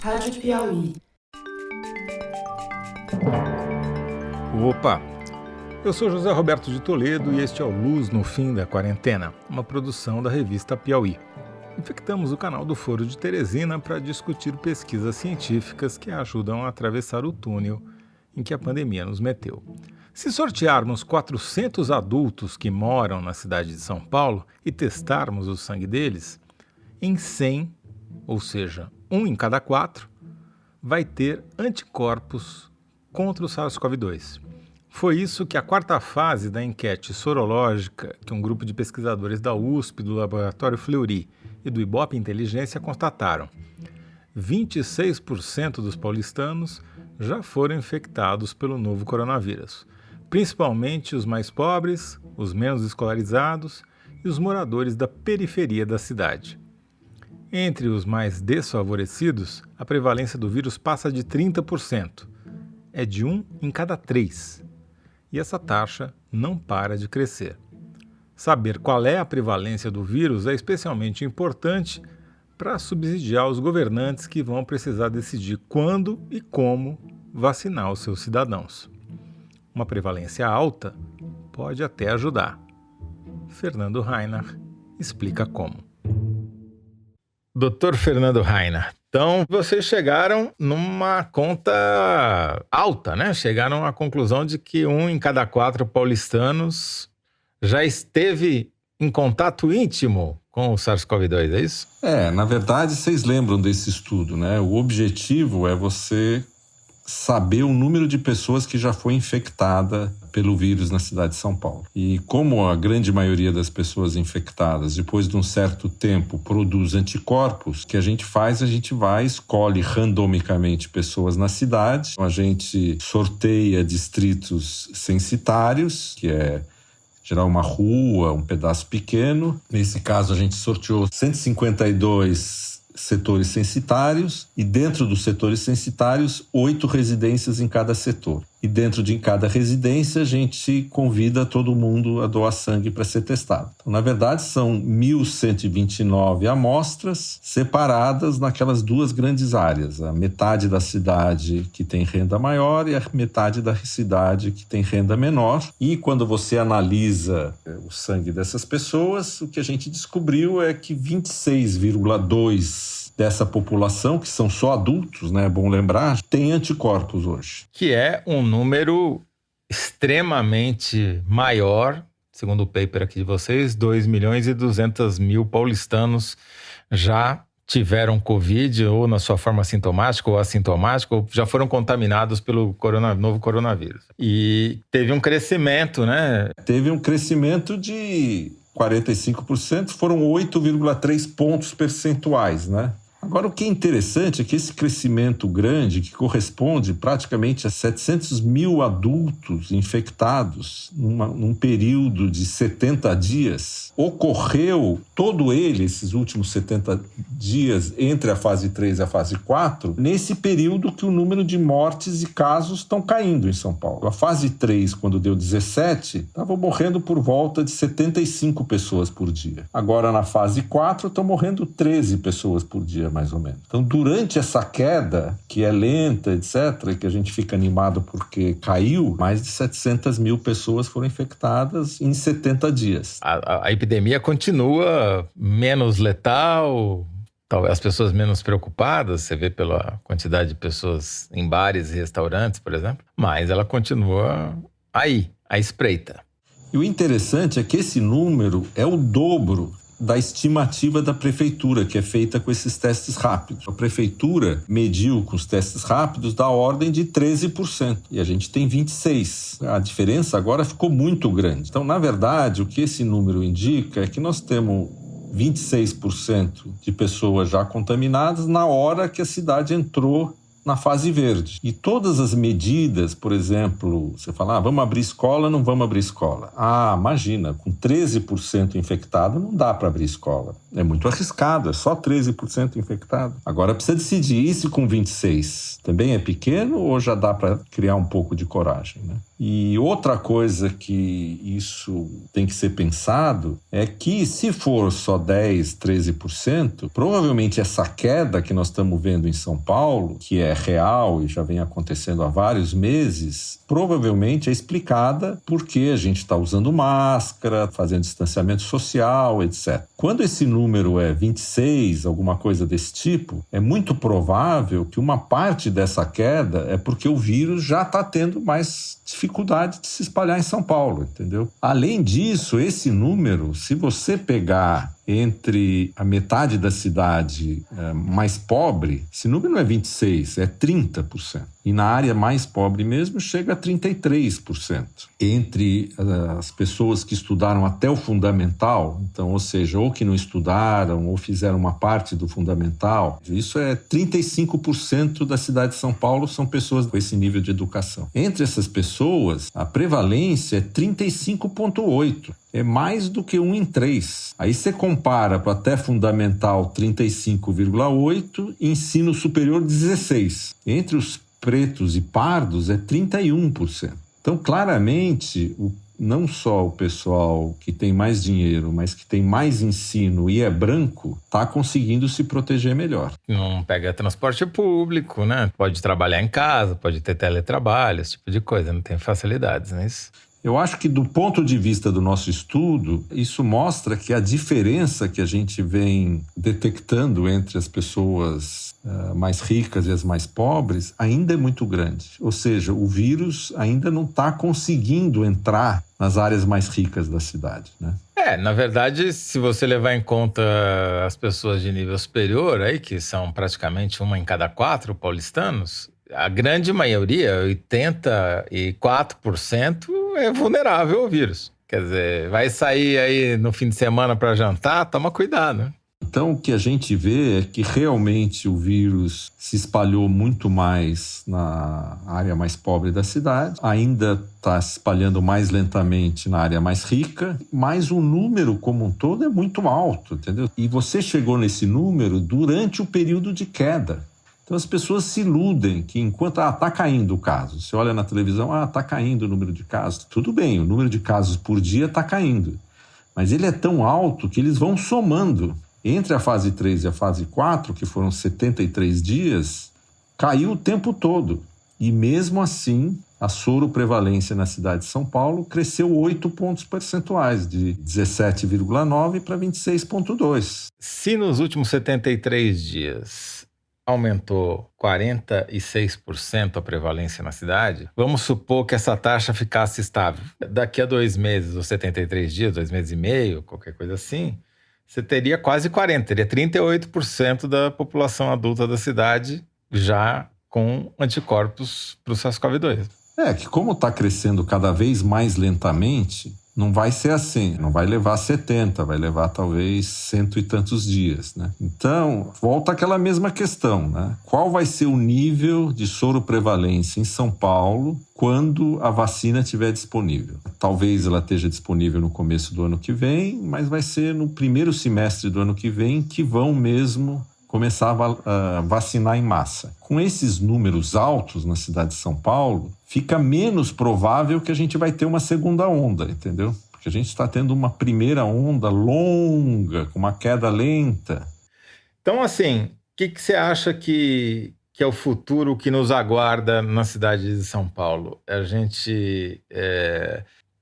Rádio Piauí. Opa! Eu sou José Roberto de Toledo e este é o Luz no Fim da Quarentena, uma produção da revista Piauí. Infectamos o canal do Foro de Teresina para discutir pesquisas científicas que ajudam a atravessar o túnel em que a pandemia nos meteu. Se sortearmos 400 adultos que moram na cidade de São Paulo e testarmos o sangue deles, em 100, ou seja, 1 em cada 4, vai ter anticorpos contra o SARS-CoV-2. Foi isso que a quarta fase da enquete sorológica que um grupo de pesquisadores da USP, do Laboratório Fleury e do Ibope Inteligência constataram. 26% dos paulistanos já foram infectados pelo novo coronavírus, principalmente os mais pobres, os menos escolarizados e os moradores da periferia da cidade. Entre os mais desfavorecidos, a prevalência do vírus passa de 30%. É de 1 em cada 3. E essa taxa não para de crescer. Saber qual é a prevalência do vírus é especialmente importante para subsidiar os governantes que vão precisar decidir quando e como vacinar os seus cidadãos. Uma prevalência alta pode até ajudar. Fernando Rainer explica como. Dr. Fernando Rainer, então vocês chegaram numa conta alta, né? Chegaram à conclusão de que 1 em cada 4 paulistanos já esteve em contato íntimo com o SARS-CoV-2, é isso? Na verdade, vocês lembram desse estudo, né? O objetivo é você saber o número de pessoas que já foi infectada pelo vírus na cidade de São Paulo. E como a grande maioria das pessoas infectadas, depois de um certo tempo, produz anticorpos, o que a gente faz, a gente escolhe randomicamente pessoas na cidade, a gente sorteia distritos censitários, que é gerar uma rua, um pedaço pequeno. Nesse caso, a gente sorteou 152 setores censitários e dentro dos setores censitários, 8 residências em cada setor. E dentro de cada residência, a gente convida todo mundo a doar sangue para ser testado. Então, na verdade, são 1.129 amostras separadas naquelas 2 grandes áreas. A metade da cidade que tem renda maior e a metade da cidade que tem renda menor. E quando você analisa o sangue dessas pessoas, o que a gente descobriu é que 26,2% dessa população, que são só adultos, né? É bom lembrar, tem anticorpos hoje. Que é um número extremamente maior, segundo o paper aqui de vocês, 2.200.000 paulistanos já tiveram Covid, ou na sua forma sintomática ou assintomática, ou já foram contaminados pelo novo coronavírus. E teve um crescimento, né? Teve um crescimento de 45%, foram 8,3 pontos percentuais, né? Agora, o que é interessante é que esse crescimento grande, que corresponde praticamente a 700 mil adultos infectados num período de 70 dias, ocorreu todo ele, esses últimos 70 dias, entre a fase 3 e a fase 4, nesse período que o número de mortes e casos estão caindo em São Paulo. A fase 3, quando deu 17, estavam morrendo por volta de 75 pessoas por dia. Agora, na fase 4, estão morrendo 13 pessoas por dia, mais ou menos. Então, durante essa queda, que é lenta, etc., e que a gente fica animado porque caiu, mais de 700 mil pessoas foram infectadas em 70 dias. A epidemia continua menos letal, talvez as pessoas menos preocupadas, você vê pela quantidade de pessoas em bares e restaurantes, por exemplo, mas ela continua aí, à espreita. E o interessante é que esse número é o dobro da estimativa da prefeitura, que é feita com esses testes rápidos. A prefeitura mediu com os testes rápidos da ordem de 13%, e a gente tem 26%. A diferença agora ficou muito grande. Então, na verdade, o que esse número indica é que nós temos 26% de pessoas já contaminadas na hora que a cidade entrou na fase verde. E todas as medidas, por exemplo, você fala, vamos abrir escola, não vamos abrir escola. Imagina, com 13% infectado não dá para abrir escola. É muito arriscado, é só 13% infectado. Agora precisa decidir, e se com 26? Também é pequeno ou já dá para criar um pouco de coragem, né? E outra coisa que isso tem que ser pensado é que se for só 10, 13%, provavelmente essa queda que nós estamos vendo em São Paulo, que é real e já vem acontecendo há vários meses, provavelmente é explicada porque a gente está usando máscara, fazendo distanciamento social, etc. Quando esse número é 26, alguma coisa desse tipo, é muito provável que uma parte dessa queda é porque o vírus já está tendo mais dificuldade de se espalhar em São Paulo, entendeu? Além disso, esse número, se você pegar entre a metade da cidade mais pobre, esse número não é 26%, é 30%. E na área mais pobre mesmo chega a 33%. Entre as pessoas que estudaram até o fundamental, então, ou seja, ou que não estudaram ou fizeram uma parte do fundamental, isso é 35% da cidade de São Paulo são pessoas com esse nível de educação. Entre essas pessoas, a prevalência é 35,8%. É mais do que 1 em 3. Aí você compara para até fundamental 35,8%, ensino superior 16%. Entre os pretos e pardos é 31%. Então, claramente, não só o pessoal que tem mais dinheiro, mas que tem mais ensino e é branco, está conseguindo se proteger melhor. Não pega transporte público, né? Pode trabalhar em casa, pode ter teletrabalho, esse tipo de coisa, não tem facilidades, não é isso? Eu acho que do ponto de vista do nosso estudo, isso mostra que a diferença que a gente vem detectando entre as pessoas mais ricas e as mais pobres ainda é muito grande. Ou seja, o vírus ainda não está conseguindo entrar nas áreas mais ricas da cidade, né? Na verdade, se você levar em conta as pessoas de nível superior, aí, que são praticamente 1 em cada 4 paulistanos, a grande maioria, 84%, é vulnerável ao vírus. Quer dizer, vai sair aí no fim de semana para jantar, toma cuidado, né? Então, o que a gente vê é que realmente o vírus se espalhou muito mais na área mais pobre da cidade, ainda está se espalhando mais lentamente na área mais rica, mas o número como um todo é muito alto, entendeu? E você chegou nesse número durante o período de queda. Então as pessoas se iludem que enquanto está caindo o caso, você olha na televisão, está caindo o número de casos. Tudo bem, o número de casos por dia está caindo, mas ele é tão alto que eles vão somando. Entre a fase 3 e a fase 4, que foram 73 dias, caiu o tempo todo. E mesmo assim, a soroprevalência na cidade de São Paulo cresceu 8 pontos percentuais, de 17,9 para 26,2. Se nos últimos 73 dias aumentou 46% a prevalência na cidade, vamos supor que essa taxa ficasse estável. Daqui a 2 meses, ou 73 dias, 2 meses e meio, qualquer coisa assim, você teria quase 40%, teria 38% da população adulta da cidade já com anticorpos para o SARS-CoV-2. Que como está crescendo cada vez mais lentamente, não vai ser assim, não vai levar 70, vai levar talvez 100 e tantos dias, né? Então, volta aquela mesma questão, né? Qual vai ser o nível de soroprevalência em São Paulo quando a vacina estiver disponível? Talvez ela esteja disponível no começo do ano que vem, mas vai ser no primeiro semestre do ano que vem que vão mesmo começar a vacinar em massa. Com esses números altos na cidade de São Paulo, fica menos provável que a gente vai ter uma segunda onda, entendeu? Porque a gente está tendo uma primeira onda longa, com uma queda lenta. Então, assim, o que você acha que é o futuro que nos aguarda na cidade de São Paulo? A gente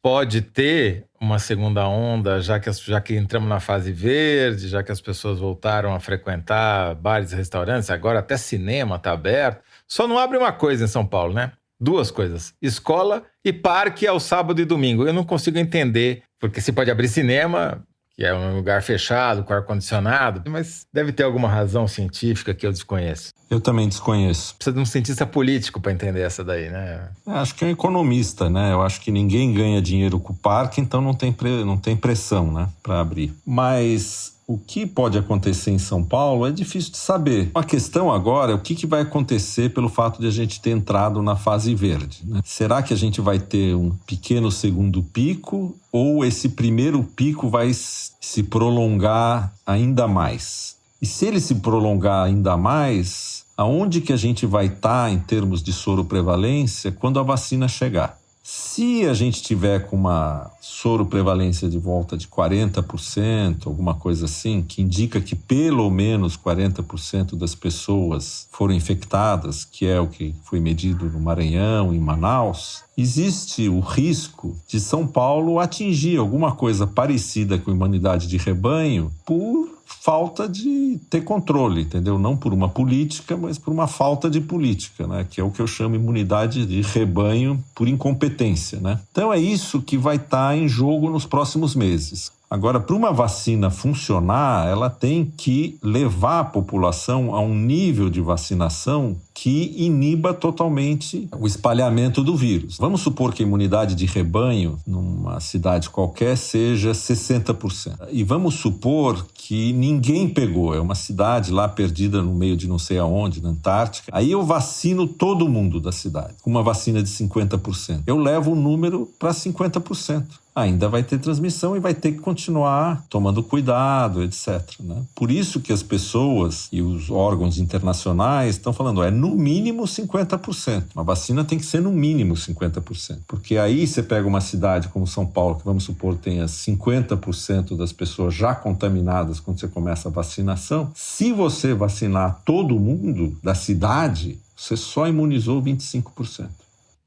pode ter uma segunda onda, já que entramos na fase verde, já que as pessoas voltaram a frequentar bares e restaurantes, agora até cinema está aberto. Só não abre uma coisa em São Paulo, né? 2 coisas, escola e parque ao sábado e domingo. Eu não consigo entender, porque se pode abrir cinema, que é um lugar fechado, com ar-condicionado, mas deve ter alguma razão científica que eu desconheço. Eu também desconheço. Precisa de um cientista político para entender essa daí, né? Acho que é um economista, né? Eu acho que ninguém ganha dinheiro com o parque, então não tem pressão, né, para abrir. Mas O que pode acontecer em São Paulo é difícil de saber. A questão agora é o que vai acontecer pelo fato de a gente ter entrado na fase verde, né? Será que a gente vai ter um pequeno segundo pico ou esse primeiro pico vai se prolongar ainda mais? E se ele se prolongar ainda mais, aonde que a gente vai estar em termos de soroprevalência quando a vacina chegar? Se a gente tiver com uma soroprevalência de volta de 40%, alguma coisa assim, que indica que pelo menos 40% das pessoas foram infectadas, que é o que foi medido no Maranhão, em Manaus, existe o risco de São Paulo atingir alguma coisa parecida com a imunidade de rebanho por falta de ter controle, entendeu? Não por uma política, mas por uma falta de política, né? Que é o que eu chamo de imunidade de rebanho por incompetência, né? Então é isso que vai estar em jogo nos próximos meses. Agora, para uma vacina funcionar, ela tem que levar a população a um nível de vacinação que iniba totalmente o espalhamento do vírus. Vamos supor que a imunidade de rebanho numa cidade qualquer seja 60%. E vamos supor que ninguém pegou, é uma cidade lá perdida no meio de não sei aonde, na Antártica. Aí eu vacino todo mundo da cidade, com uma vacina de 50%. Eu levo o número para 50%. Ainda vai ter transmissão e vai ter que continuar tomando cuidado, etc, né? Por isso que as pessoas e os órgãos internacionais estão falando, no mínimo 50%. Uma vacina tem que ser no mínimo 50%. Porque aí você pega uma cidade como São Paulo, que vamos supor tenha 50% das pessoas já contaminadas quando você começa a vacinação. Se você vacinar todo mundo da cidade, você só imunizou 25%.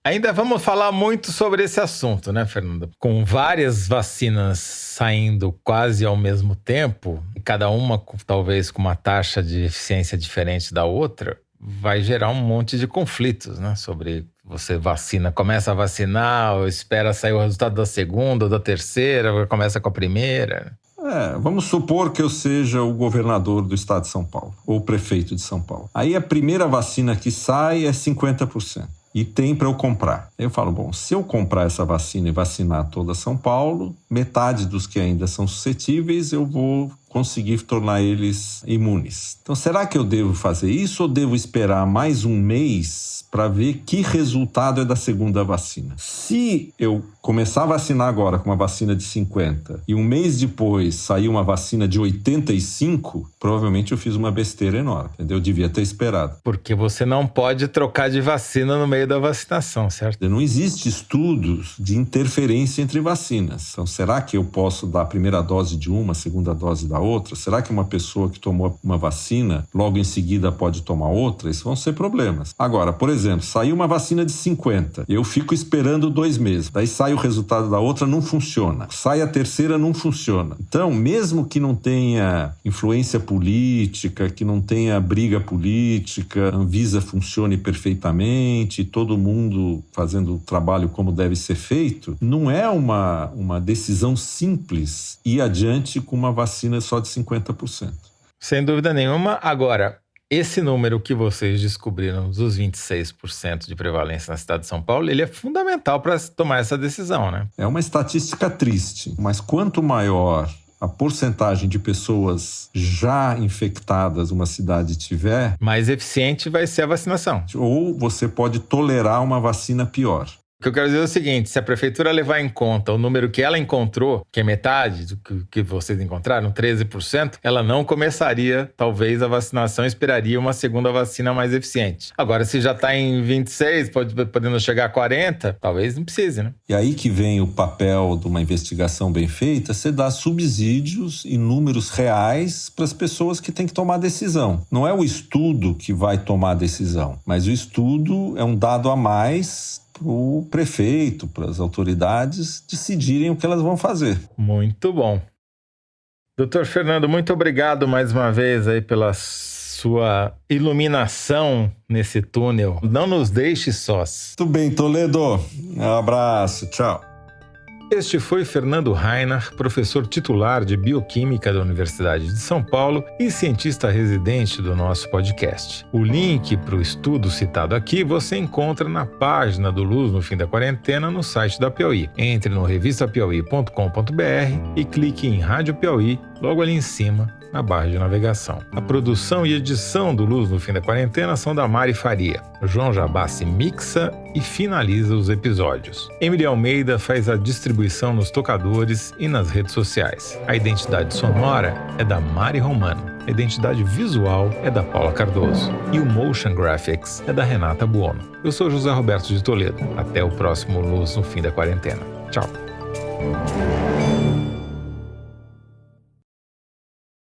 Ainda vamos falar muito sobre esse assunto, né, Fernando? Com várias vacinas saindo quase ao mesmo tempo, cada uma talvez com uma taxa de eficiência diferente da outra, vai gerar um monte de conflitos, né? Sobre você vacina, começa a vacinar, ou espera sair o resultado da segunda ou da terceira, ou começa com a primeira. Vamos supor que eu seja o governador do estado de São Paulo, ou o prefeito de São Paulo. Aí a primeira vacina que sai é 50%. E tem para eu comprar. Eu falo, se eu comprar essa vacina e vacinar toda São Paulo, metade dos que ainda são suscetíveis, eu vou conseguir tornar eles imunes. Então, será que eu devo fazer isso ou devo esperar mais um mês para ver que resultado é da segunda vacina? Se eu começar a vacinar agora com uma vacina de 50 e um mês depois sair uma vacina de 85, provavelmente eu fiz uma besteira enorme, entendeu? Eu devia ter esperado. Porque você não pode trocar de vacina no meio da vacinação, certo? Não existe estudos de interferência entre vacinas. Então, será que eu posso dar a primeira dose de uma, a segunda dose da outra? Será que uma pessoa que tomou uma vacina, logo em seguida pode tomar outra? Isso vão ser problemas. Agora, por exemplo, saiu uma vacina de 50, eu fico esperando 2 meses. Daí sai o resultado da outra, não funciona. Sai a terceira, não funciona. Então, mesmo que não tenha influência política, que não tenha briga política, a Anvisa funcione perfeitamente, todo mundo fazendo o trabalho como deve ser feito, não é uma decisão simples ir adiante com uma vacina só de 50%. Sem dúvida nenhuma. Agora, esse número que vocês descobriram dos 26% de prevalência na cidade de São Paulo, ele é fundamental para tomar essa decisão, né? É uma estatística triste, mas quanto maior a porcentagem de pessoas já infectadas uma cidade tiver, mais eficiente vai ser a vacinação. Ou você pode tolerar uma vacina pior. O que eu quero dizer é o seguinte, se a prefeitura levar em conta o número que ela encontrou, que é metade do que vocês encontraram, 13%, ela não começaria, talvez, a vacinação, esperaria uma segunda vacina mais eficiente. Agora, se já está em 26, podendo chegar a 40, talvez não precise, né? E aí que vem o papel de uma investigação bem feita, você dá subsídios e números reais para as pessoas que têm que tomar decisão. Não é o estudo que vai tomar a decisão, mas o estudo é um dado a mais para o prefeito, para as autoridades decidirem o que elas vão fazer. Muito bom. Doutor Fernando, muito obrigado mais uma vez aí pela sua iluminação nesse túnel. Não nos deixe sós. Tudo bem, Toledo. Um abraço, tchau. Este foi Fernando Rainer, professor titular de Bioquímica da Universidade de São Paulo e cientista residente do nosso podcast. O link para o estudo citado aqui você encontra na página do Luz no Fim da Quarentena no site da Piauí. Entre no revistapiauí.com.br e clique em Rádio Piauí, logo ali em cima, na barra de navegação. A produção e edição do Luz no Fim da Quarentena são da Mari Faria. O João Jabassi mixa e finaliza os episódios. Emily Almeida faz a distribuição nos tocadores e nas redes sociais. A identidade sonora é da Mari Romano. A identidade visual é da Paula Cardoso. E o Motion Graphics é da Renata Buono. Eu sou José Roberto de Toledo. Até o próximo Luz no Fim da Quarentena. Tchau.